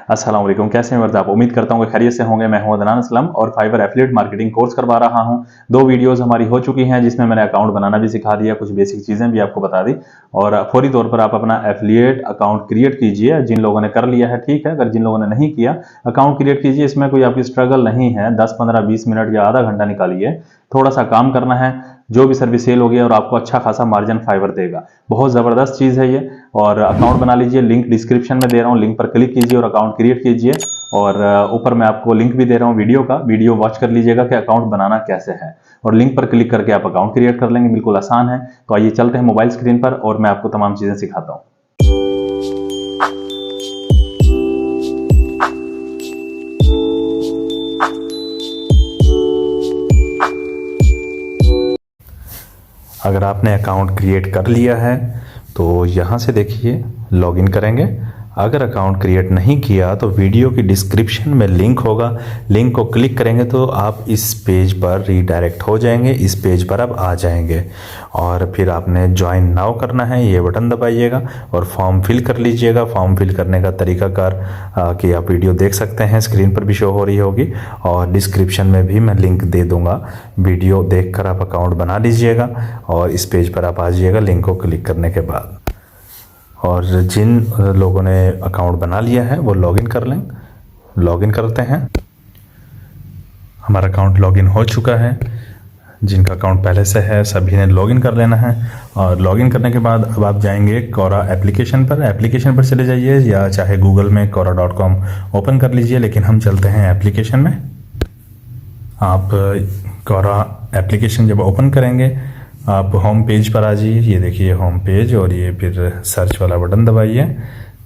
अस्सलाम वालेकुम, कैसे हैं वर्द आप? उम्मीद करता हूँ कि खैरियत से होंगे। मैं हूं अदनान असलम और फाइवर एफिलिएट मार्केटिंग कोर्स करवा रहा हूं। 2 वीडियोस हमारी हो चुकी हैं जिसमें मैंने अकाउंट बनाना भी सिखा दिया, कुछ बेसिक चीज़ें भी आपको बता दी और फौरी तौर पर आप अपना एफिलिएट अकाउंट क्रिएट कीजिए। जिन लोगों ने कर लिया है ठीक है, अगर जिन लोगों ने नहीं किया अकाउंट क्रिएट कीजिए। इसमें कोई आपकी स्ट्रगल नहीं है, 10, 15, 20 मिनट या आधा घंटा निकालिए, थोड़ा सा काम करना है, जो भी सर्विस सेल होगी और आपको अच्छा खासा मार्जिन फाइवर देगा। बहुत ज़बरदस्त चीज़ है ये। और अकाउंट बना लीजिए, लिंक डिस्क्रिप्शन में दे रहा हूँ, लिंक पर क्लिक कीजिए और अकाउंट क्रिएट कीजिए। और ऊपर मैं आपको लिंक भी दे रहा हूँ वीडियो का, वीडियो वॉच कर लीजिएगा कि अकाउंट बनाना कैसे है और लिंक पर क्लिक करके आप अकाउंट क्रिएट कर लेंगे। बिल्कुल आसान है। तो आइए चलते हैं मोबाइल स्क्रीन पर और मैं आपको तमाम चीज़ें सिखाता हूँ। अगर आपने अकाउंट क्रिएट कर लिया है तो यहाँ से देखिए लॉगिन करेंगे। अगर अकाउंट क्रिएट नहीं किया तो वीडियो की डिस्क्रिप्शन में लिंक होगा, लिंक को क्लिक करेंगे तो आप इस पेज पर रीडायरेक्ट हो जाएंगे। इस पेज पर आप आ जाएंगे और फिर आपने ज्वाइन नाउ करना है, ये बटन दबाइएगा और फॉर्म फिल कर लीजिएगा। फॉर्म फिल करने का तरीकाकार कि आप वीडियो देख सकते हैं, स्क्रीन पर भी शो हो रही होगी और डिस्क्रिप्शन में भी मैं लिंक दे दूंगा। वीडियो देखकर आप अकाउंट बना लीजिएगा और इस पेज पर आप आ जाइएगा लिंक को क्लिक करने के बाद। और जिन लोगों ने अकाउंट बना लिया है वो लॉगिन कर लें। लॉगिन करते हैं। हमारा अकाउंट लॉगिन हो चुका है। जिनका अकाउंट पहले से है सभी ने लॉगिन कर लेना है। और लॉगिन करने के बाद अब आप जाएंगे कोरा एप्लीकेशन पर। एप्लीकेशन पर चले जाइए या चाहे गूगल में कोरा.com ओपन कर लीजिए, लेकिन हम चलते हैं एप्लीकेशन में। आप कोरा एप्लीकेशन जब ओपन करेंगे आप होम पेज पर आ जाइए। ये देखिए होम पेज और ये फिर सर्च वाला बटन दबाइए।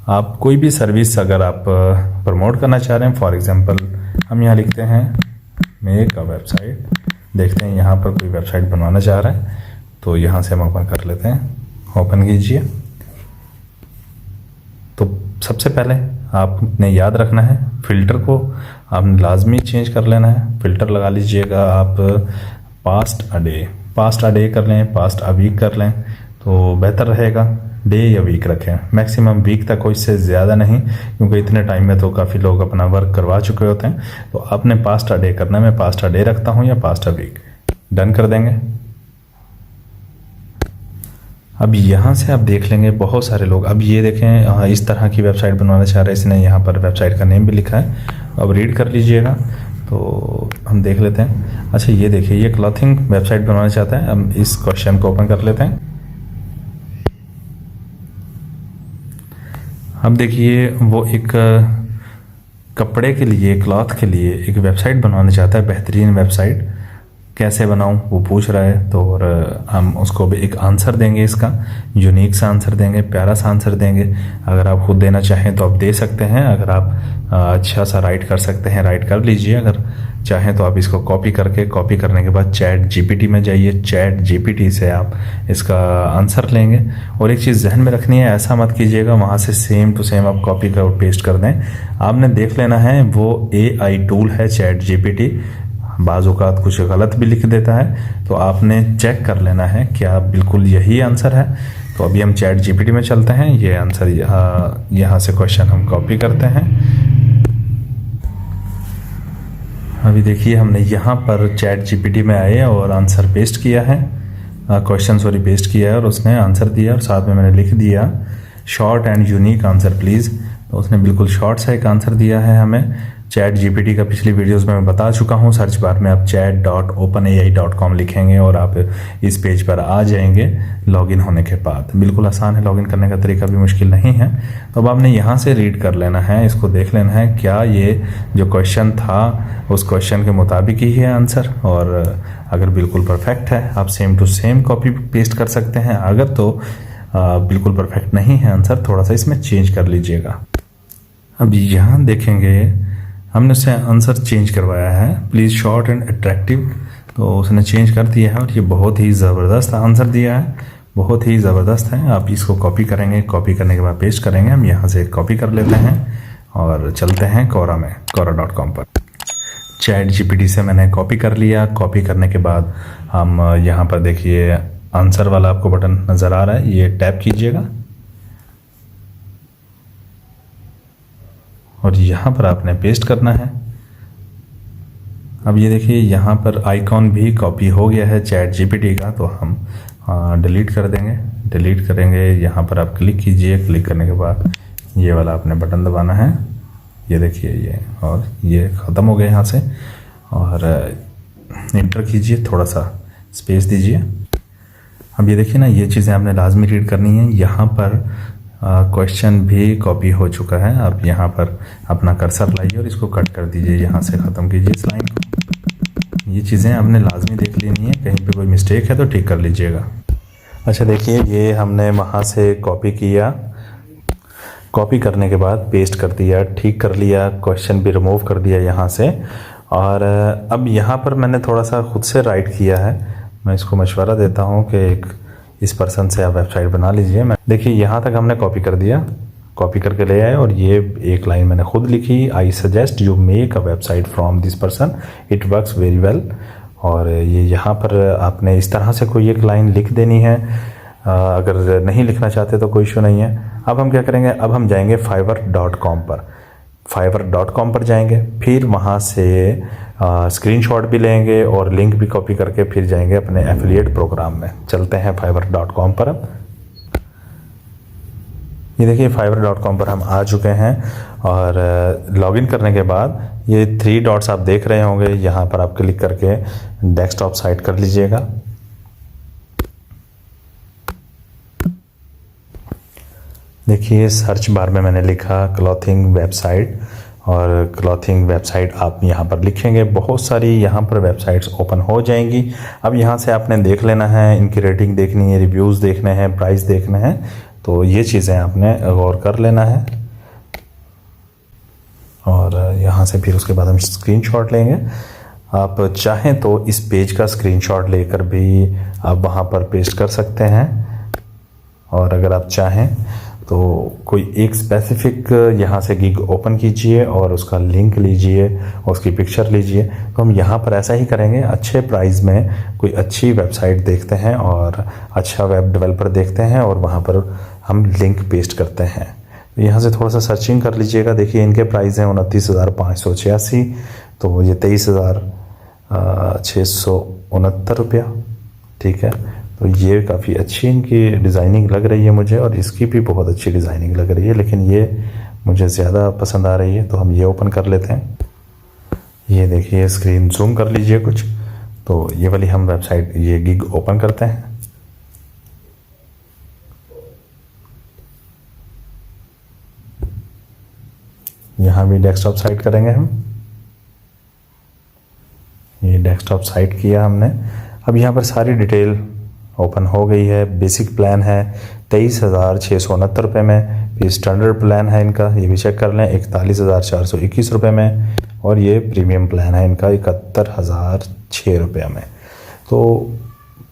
आप कोई भी सर्विस अगर आप प्रमोट करना चाह रहे हैं, फॉर एग्जांपल हम यहाँ लिखते हैं मेक अ वेबसाइट। देखते हैं यहाँ पर कोई वेबसाइट बनवाना चाह रहा है तो यहाँ से हम ओपन कर लेते हैं। ओपन कीजिए। तो सबसे पहले आपने याद रखना है फ़िल्टर को आपने लाजमी चेंज कर लेना है। फ़िल्टर लगा लीजिएगा आप पास्ट अ डे कर लें, पास्ट अ वीक कर लें तो बेहतर रहेगा। डे या वीक रखें, मैक्सिमम वीक तक हो, इससे ज़्यादा नहीं, क्योंकि इतने टाइम में तो काफ़ी लोग अपना वर्क करवा चुके होते हैं। तो आपने पास्ट अ डे करना है। मैं पास्ट अ डे रखता हूँ या पास्ट अ वीक। डन कर देंगे। अब यहाँ से आप देख लेंगे बहुत सारे लोग, अब ये देखें इस तरह की वेबसाइट बनवाना चाह रहे हैं। इसने यहाँ पर वेबसाइट का नेम भी लिखा है, अब रीड कर लीजिएगा तो हम देख लेते हैं। अच्छा ये देखिए ये क्लॉथिंग वेबसाइट बनवाना चाहता है। हम इस क्वेश्चन को ओपन कर लेते हैं। अब देखिए वो एक कपड़े के लिए, क्लॉथ के लिए एक वेबसाइट बनवाना चाहता है, बेहतरीन वेबसाइट। कैसे बनाऊं वो पूछ रहा है तो और हम उसको भी एक आंसर देंगे, इसका यूनिक सा आंसर देंगे, प्यारा सा आंसर देंगे। अगर आप खुद देना चाहें तो आप दे सकते हैं। अगर आप अच्छा सा राइट कर सकते हैं राइट कर लीजिए। अगर चाहें तो आप इसको कॉपी करने के बाद चैट जीपीटी में जाइए। चैट जीपीटी से आप इसका आंसर लेंगे। और एक चीज़ जहन में रखनी है, ऐसा मत कीजिएगा वहाँ से सेम टू सेम आप कॉपी कर पेस्ट कर दें। आपने देख लेना है वो AI टूल है चैट जीपीटी, बाज़ औक़ात कुछ गलत भी लिख देता है, तो आपने चेक कर लेना है क्या बिल्कुल यही आंसर है। तो अभी हम चैट जीपीटी में चलते हैं। ये आंसर यहाँ से क्वेश्चन हम कॉपी करते हैं। अभी देखिए हमने यहाँ पर चैट जीपीटी में आए और आंसर पेस्ट किया है, क्वेश्चन पेस्ट किया है और उसने आंसर दिया और साथ में मैंने लिख दिया short and unique answer please. तो उसने बिल्कुल शॉर्ट सा एक आंसर दिया है हमें। चैट जीपीटी का पिछली वीडियोस में मैं बता चुका हूँ। सर्च बार में आप chat.openai.com लिखेंगे और आप इस पेज पर आ जाएंगे लॉगिन होने के बाद। बिल्कुल आसान है, लॉगिन करने का तरीका भी मुश्किल नहीं है। तो अब आपने यहाँ से रीड कर लेना है, इसको देख लेना है क्या ये जो क्वेश्चन था उस क्वेश्चन के मुताबिक ही है आंसर। और अगर बिल्कुल परफेक्ट है आप same to same copy paste कर सकते हैं। अगर तो बिल्कुल परफेक्ट नहीं है आंसर, थोड़ा सा इसमें चेंज कर लीजिएगा। अब यहाँ देखेंगे हमने उससे आंसर चेंज करवाया है, प्लीज़ शॉर्ट एंड अट्रैक्टिव। तो उसने चेंज कर दिया है और ये बहुत ही ज़बरदस्त आंसर दिया है, बहुत ही ज़बरदस्त है। आप इसको कॉपी करेंगे, कॉपी करने के बाद पेस्ट करेंगे। हम यहाँ से कॉपी कर लेते हैं और चलते हैं कोरा में, कोरा.com पर। चैट जीपीटी से मैंने कॉपी कर लिया। कॉपी करने के बाद हम यहाँ पर देखिए आंसर वाला आपको बटन नज़र आ रहा है, ये टैप कीजिएगा और यहाँ पर आपने पेस्ट करना है। अब ये देखिए यहाँ पर आइकॉन भी कॉपी हो गया है चैट जीपीटी का, तो हम डिलीट कर देंगे। डिलीट करेंगे, यहाँ पर आप क्लिक कीजिए। क्लिक करने के बाद ये वाला आपने बटन दबाना है, ये देखिए ये, और ये ख़त्म हो गया यहाँ से। और इंटर कीजिए, थोड़ा सा स्पेस दीजिए। अब ये देखिए ना, ये चीज़ें आपने लाजमी रीड करनी है। यहाँ पर क्वेश्चन भी कॉपी हो चुका है। आप यहाँ पर अपना कर्सर लाइए और इसको कट कर दीजिए, यहाँ से ख़त्म कीजिए इस लाइन को। ये चीज़ें आपने लाजमी देख लेनी है, कहीं पे कोई मिस्टेक है तो ठीक कर लीजिएगा। अच्छा देखिए, ये हमने वहाँ से कॉपी किया। कॉपी करने के बाद पेस्ट कर दिया, ठीक कर लिया, क्वेश्चन भी रिमूव कर दिया यहाँ से। और अब यहाँ पर मैंने थोड़ा सा खुद से राइट किया है। मैं इसको मशवरा देता हूँ कि एक इस पर्सन से आप वेबसाइट बना लीजिए। मैं देखिए यहाँ तक हमने कॉपी कर दिया, कॉपी करके ले आए, और ये एक लाइन मैंने खुद लिखी, I suggest you make a website from this person, it works very well. और ये यहाँ पर आपने इस तरह से कोई एक लाइन लिख देनी है। अगर नहीं लिखना चाहते तो कोई इशू नहीं है। अब हम क्या करेंगे, अब हम जाएंगे fiverr.com पर। fiverr.com पर जाएंगे, फिर वहाँ से स्क्रीनशॉट भी लेंगे और लिंक भी कॉपी करके फिर जाएंगे अपने एफिलिएट प्रोग्राम में। चलते हैं fiverr.com पर। अब ये देखिए fiverr.com पर हम आ चुके हैं, और लॉगिन करने के बाद ये 3 डॉट्स आप देख रहे होंगे, यहाँ पर आप क्लिक करके डेस्कटॉप साइट कर लीजिएगा। देखिए सर्च बार में मैंने लिखा क्लॉथिंग वेबसाइट, और क्लॉथिंग वेबसाइट आप यहाँ पर लिखेंगे। बहुत सारी यहाँ पर वेबसाइट्स ओपन हो जाएंगी। अब यहाँ से आपने देख लेना है, इनकी रेटिंग देखनी है, रिव्यूज़ देखने हैं, प्राइस देखने हैं, तो ये चीज़ें आपने गौर कर लेना है। और यहाँ से फिर उसके बाद हम स्क्रीनशॉट लेंगे। आप चाहें तो इस पेज का स्क्रीनशॉट लेकर भी आप वहाँ पर पेस्ट कर सकते हैं, और अगर आप चाहें तो कोई एक स्पेसिफिक यहाँ से गिग ओपन कीजिए और उसका लिंक लीजिए और उसकी पिक्चर लीजिए। तो हम यहाँ पर ऐसा ही करेंगे, अच्छे प्राइस में कोई अच्छी वेबसाइट देखते हैं और अच्छा वेब डेवलपर देखते हैं, और वहाँ पर हम लिंक पेस्ट करते हैं। तो यहाँ से थोड़ा सा सर्चिंग कर लीजिएगा। देखिए इनके प्राइस हैं 29,586, तो ये 23,669 रुपया। ठीक है, तो ये काफ़ी अच्छी इनकी डिज़ाइनिंग लग रही है मुझे, और इसकी भी बहुत अच्छी डिज़ाइनिंग लग रही है, लेकिन ये मुझे ज़्यादा पसंद आ रही है, तो हम ये ओपन कर लेते हैं। ये देखिए स्क्रीन जूम कर लीजिए कुछ, तो ये वाली हम वेबसाइट, ये गिग ओपन करते हैं। यहाँ भी डेस्कटॉप साइट करेंगे हम। ये डेस्कटॉप साइट किया हमने। अब यहाँ पर सारी डिटेल ओपन हो गई है। बेसिक प्लान है 23,669 रुपये में, फिर स्टैंडर्ड प्लान है इनका, ये भी चेक कर लें, 41,421 रुपये में, और ये प्रीमियम प्लान है इनका 71,006 रुपये में। तो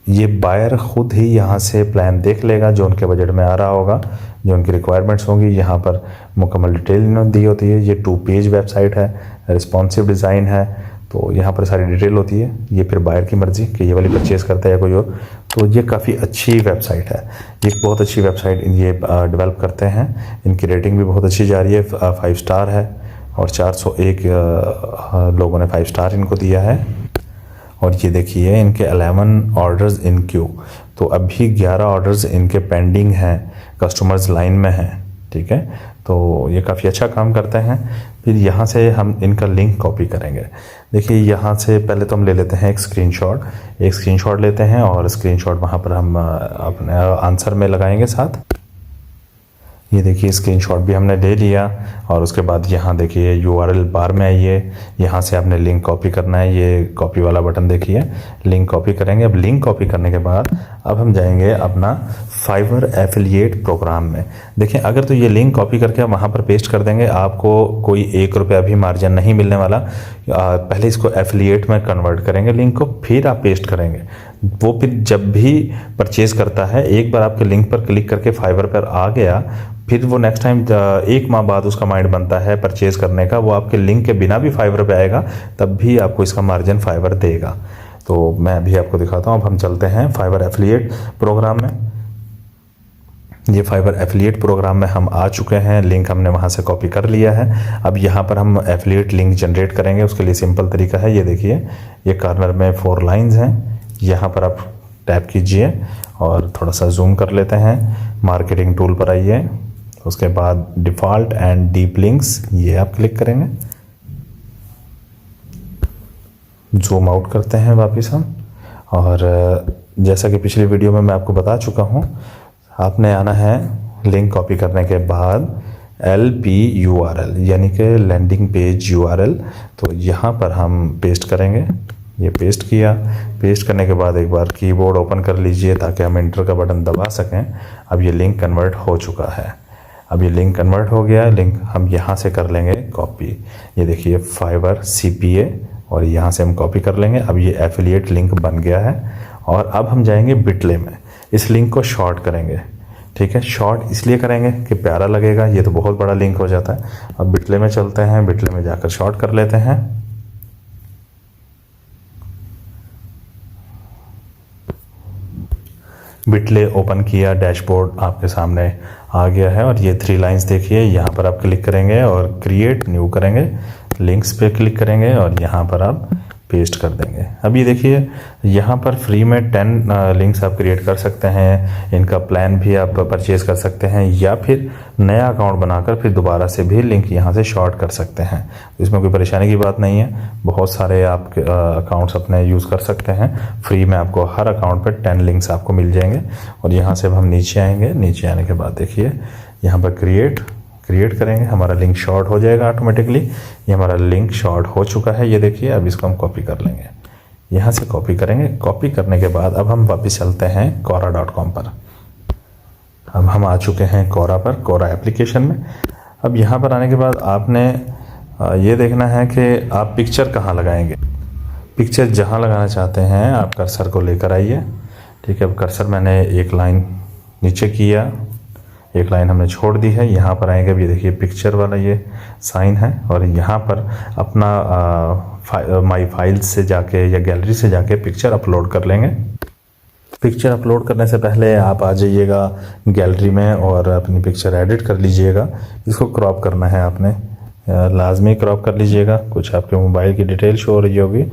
ये बायर ख़ुद ही यहाँ से प्लान देख लेगा जो उनके बजट में आ रहा होगा, जो उनकी रिक्वायरमेंट्स होंगी। यहाँ पर मुकम्मल डिटेल इन्होंने दी होती है। ये 2 पेज वेबसाइट है, रिस्पॉन्सिव डिज़ाइन है, तो यहाँ पर सारी डिटेल होती है। ये फिर बायर की मर्ज़ी कि ये वाली परचेज़ करता है या कोई और। तो ये काफ़ी अच्छी वेबसाइट है, ये बहुत अच्छी वेबसाइट ये डेवलप करते हैं। इनकी रेटिंग भी बहुत अच्छी जा रही है, 5 स्टार है, और 401 लोगों ने 5 स्टार इनको दिया है। और ये देखिए इनके 11 ऑर्डर्स इन क्यू, तो अभी 11 ऑर्डर्स इनके पेंडिंग हैं, कस्टमर्स लाइन में हैं। ठीक है, तो ये काफ़ी अच्छा काम करते हैं। फिर यहाँ से हम इनका लिंक कॉपी करेंगे। देखिए यहाँ से पहले तो हम ले लेते हैं एक स्क्रीनशॉट लेते हैं, और स्क्रीनशॉट वहाँ पर हम अपने आंसर में लगाएंगे साथ। ये देखिए स्क्रीनशॉट भी हमने ले लिया, और उसके बाद यहाँ देखिए URL बार में आइए, यहाँ से आपने लिंक कॉपी करना है। ये कॉपी वाला बटन देखिए, लिंक कॉपी करेंगे। अब लिंक कॉपी करने के बाद अब हम जाएंगे अपना फाइवर एफिलिएट प्रोग्राम में। देखिए अगर तो ये लिंक कॉपी करके आप वहाँ पर पेस्ट कर देंगे, आपको कोई 1 रुपया भी मार्जिन नहीं मिलने वाला। पहले इसको एफिलिएट में कन्वर्ट करेंगे लिंक को, फिर आप पेस्ट करेंगे। वो फिर जब भी परचेज़ करता है, एक बार आपके लिंक पर क्लिक करके फाइवर पर आ गया, फिर वो नेक्स्ट टाइम 1 माह बाद उसका माइंड बनता है परचेज़ करने का, वो आपके लिंक के बिना भी फाइवर पे आएगा, तब भी आपको इसका मार्जिन फाइवर देगा। तो मैं अभी आपको दिखाता हूँ। अब हम चलते हैं फाइवर एफिलिएट प्रोग्राम में। ये फाइवर एफिलिएट प्रोग्राम में हम आ चुके हैं। लिंक हमने वहाँ से कॉपी कर लिया है। अब यहाँ पर हम एफिलिएट लिंक जनरेट करेंगे। उसके लिए सिंपल तरीका है, ये देखिए, ये कॉर्नर में 4 लाइंस हैं। यहाँ पर आप टैप कीजिए और थोड़ा सा जूम कर लेते हैं। मार्केटिंग टूल पर आइए, उसके बाद डिफ़ॉल्ट एंड डीप लिंक्स, ये आप क्लिक करेंगे। जूम आउट करते हैं वापस हम, और जैसा कि पिछली वीडियो में मैं आपको बता चुका हूँ, आपने आना है लिंक कॉपी करने के बाद LP URL यानी कि लैंडिंग पेज URL, तो यहाँ पर हम पेस्ट करेंगे। ये पेस्ट किया। पेस्ट करने के बाद एक बार कीबोर्ड ओपन कर लीजिए ताकि हम इंटर का बटन दबा सकें। अब ये लिंक कन्वर्ट हो चुका है। अब ये लिंक कन्वर्ट हो गया। लिंक हम यहाँ से कर लेंगे कॉपी। ये देखिए फाइवर CPA, और यहाँ से हम कॉपी कर लेंगे। अब ये एफिलिएट लिंक बन गया है। और अब हम जाएंगे बिटले में, इस लिंक को शॉर्ट करेंगे। ठीक है, शॉर्ट इसलिए करेंगे कि प्यारा लगेगा, ये तो बहुत बड़ा लिंक हो जाता है। अब बिटले में चलते हैं, बिटले में जाकर शॉर्ट कर लेते हैं। बिटले ओपन किया, डैशबोर्ड आपके सामने आ गया है। और ये 3 लाइंस देखिए, यहाँ पर आप क्लिक करेंगे और क्रिएट न्यू करेंगे, लिंक्स पे क्लिक करेंगे और यहाँ पर आप पेस्ट कर देंगे। अब ये देखिए, यहाँ पर फ्री में 10 लिंक्स आप क्रिएट कर सकते हैं। इनका प्लान भी आप परचेज कर सकते हैं, या फिर नया अकाउंट बनाकर फिर दोबारा से भी लिंक यहाँ से शॉर्ट कर सकते हैं। इसमें कोई परेशानी की बात नहीं है। बहुत सारे आप अकाउंट्स अपने यूज़ कर सकते हैं। फ्री में आपको हर अकाउंट पर 10 लिंक्स आपको मिल जाएंगे। और यहाँ से हम नीचे आएंगे। नीचे आने के बाद देखिए, यहाँ पर क्रिएट करेंगे, हमारा लिंक शॉर्ट हो जाएगा ऑटोमेटिकली। ये हमारा लिंक शॉर्ट हो चुका है, ये देखिए। अब इसको हम कॉपी कर लेंगे, यहाँ से कॉपी करेंगे। कॉपी करने के बाद अब हम वापस चलते हैं quora.com पर। अब हम आ चुके हैं Quora पर, Quora एप्लीकेशन में। अब यहाँ पर आने के बाद आपने ये देखना है कि आप पिक्चर कहाँ लगाएंगे। पिक्चर जहाँ लगाना चाहते हैं आप कर्सर को लेकर आइए। ठीक है, अब कर्सर मैंने एक लाइन नीचे किया, एक लाइन हमने छोड़ दी है। यहाँ पर आएंगे, अभी देखिए पिक्चर वाला ये साइन है, और यहाँ पर अपना माई फाइल्स से जाके या गैलरी से जाके पिक्चर अपलोड कर लेंगे। पिक्चर अपलोड करने से पहले आप आ जाइएगा गैलरी में और अपनी पिक्चर एडिट कर लीजिएगा। इसको क्रॉप करना है आपने, लाजमी क्रॉप कर लीजिएगा। कुछ आपके मोबाइल की डिटेल शो हो रही होगी,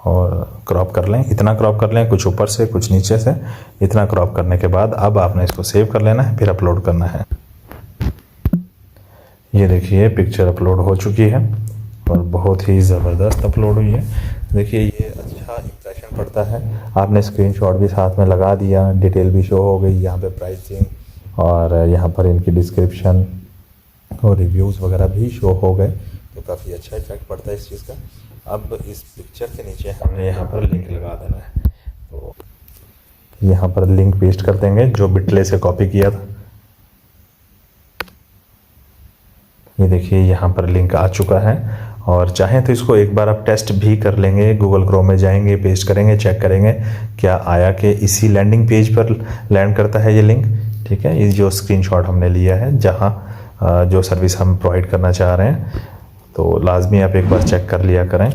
और क्रॉप कर लें, इतना क्रॉप कर लें, कुछ ऊपर से कुछ नीचे से। इतना क्रॉप करने के बाद अब आपने इसको सेव कर लेना है, फिर अपलोड करना है। ये देखिए पिक्चर अपलोड हो चुकी है और बहुत ही ज़बरदस्त अपलोड हुई है। देखिए ये अच्छा इंप्रेशन पड़ता है। आपने स्क्रीनशॉट भी साथ में लगा दिया, डिटेल भी शो हो गई, यहाँ पे प्राइसिंग और यहाँ पर इनकी डिस्क्रिप्शन और रिव्यूज़ वगैरह भी शो हो गए, तो काफ़ी अच्छा इफेक्ट पड़ता है इस चीज़ का। अब इस पिक्चर के नीचे हमने यहाँ पर लिंक लगा देना है, तो यहाँ पर लिंक पेस्ट कर देंगे जो बिटले से कॉपी किया था। ये देखिए यहाँ पर लिंक आ चुका है, और चाहें तो इसको एक बार आप टेस्ट भी कर लेंगे। गूगल क्रोम में जाएंगे, पेस्ट करेंगे, चेक करेंगे क्या आया कि इसी लैंडिंग पेज पर लैंड करता है ये लिंक। ठीक है, ये जो स्क्रीनशॉट हमने लिया है, जहाँ जो सर्विस हम प्रोवाइड करना चाह रहे हैं, तो लाजमी आप एक बार चेक कर लिया करें।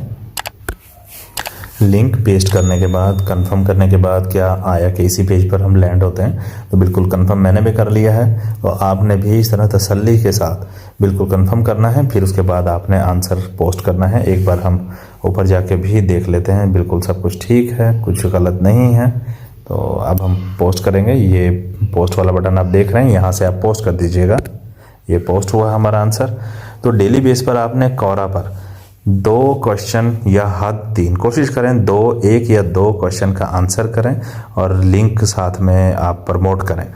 लिंक पेस्ट करने के बाद, कंफर्म करने के बाद क्या आया कि इसी पेज पर हम लैंड होते हैं, तो बिल्कुल कंफर्म मैंने भी कर लिया है। तो आपने भी इस तरह तसल्ली के साथ बिल्कुल कंफर्म करना है। फिर उसके बाद आपने आंसर पोस्ट करना है। एक बार हम ऊपर जाके भी देख लेते हैं, बिल्कुल सब कुछ ठीक है, कुछ गलत नहीं है। तो अब हम पोस्ट करेंगे। ये पोस्ट वाला बटन आप देख रहे हैं, यहाँ से आप पोस्ट कर दीजिएगा। ये पोस्ट हुआ हमारा आंसर। तो डेली बेस पर आपने Quora पर 2 क्वेश्चन या हद 3, कोशिश करें 1 या 2 क्वेश्चन का आंसर करें और लिंक साथ में आप प्रमोट करें।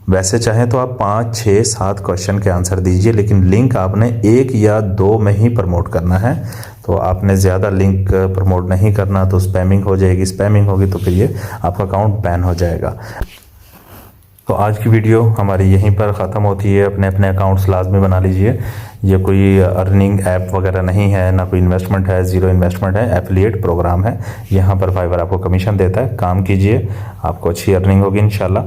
वैसे चाहें तो आप 5, 6, 7 क्वेश्चन के आंसर दीजिए, लेकिन लिंक आपने 1 या 2 में ही प्रमोट करना है। तो आपने ज़्यादा लिंक प्रमोट नहीं करना, तो स्पैमिंग हो जाएगी। स्पैमिंग होगी तो फिर ये आपका अकाउंट बैन हो जाएगा। तो आज की वीडियो हमारी यहीं पर ख़त्म होती है। अपने अपने अकाउंट्स लाजमी बना लीजिए। ये कोई अर्निंग ऐप वगैरह नहीं है, ना कोई इन्वेस्टमेंट है, ज़ीरो इन्वेस्टमेंट है, एफिलिएट प्रोग्राम है। यहाँ पर फाइवर आपको कमीशन देता है। काम कीजिए, आपको अच्छी अर्निंग होगी इंशाल्लाह।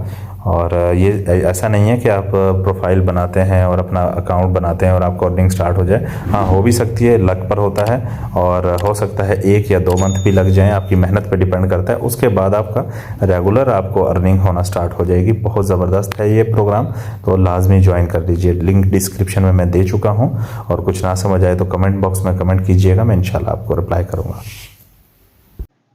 और ये ऐसा नहीं है कि आप प्रोफाइल बनाते हैं और अपना अकाउंट बनाते हैं और आपको अर्निंग स्टार्ट हो जाए। हाँ, हो भी सकती है, लक पर होता है, और हो सकता है 1 या 2 मंथ भी लग जाएं, आपकी मेहनत पे डिपेंड करता है। उसके बाद आपका रेगुलर आपको अर्निंग होना स्टार्ट हो जाएगी। बहुत ज़बरदस्त है ये प्रोग्राम, तो लाजमी ज्वाइन कर लीजिए। लिंक डिस्क्रिप्शन में मैं दे चुका हूँ, और कुछ ना समझ आए तो कमेंट बॉक्स में कमेंट कीजिएगा, मैं इंशाल्लाह आपको रिप्लाई करूँगा।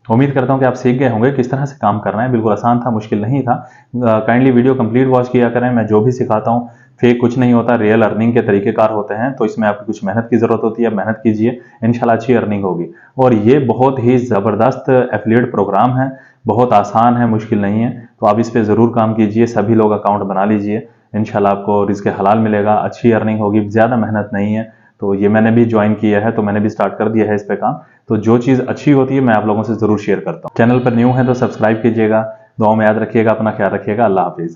उम्मीद करता हूं कि आप सीख गए होंगे किस तरह से काम करना है। बिल्कुल आसान था, मुश्किल नहीं था। काइंडली वीडियो कंप्लीट वॉच किया करें। मैं जो भी सिखाता हूं फेक कुछ नहीं होता, रियल अर्निंग के तरीकेकार होते हैं। तो इसमें आपकी कुछ मेहनत की जरूरत होती है, मेहनत कीजिए, इंशाल्लाह अच्छी अर्निंग होगी। और ये बहुत ही ज़बरदस्त एफिलिएट प्रोग्राम है, बहुत आसान है, मुश्किल नहीं है। तो आप इस पर ज़रूर काम कीजिए, सभी लोग अकाउंट बना लीजिए, इंशाल्लाह आपको रिज़्क़ हलाल मिलेगा, अच्छी अर्निंग होगी, ज़्यादा मेहनत नहीं है। तो ये मैंने भी ज्वाइन किया है, तो मैंने भी स्टार्ट कर दिया है इस पे काम। तो जो चीज़ अच्छी होती है मैं आप लोगों से ज़रूर शेयर करता हूँ। चैनल पर न्यू है तो सब्सक्राइब कीजिएगा। दुआ में याद रखिएगा, अपना ख्याल रखिएगा। अल्लाह हाफिज़।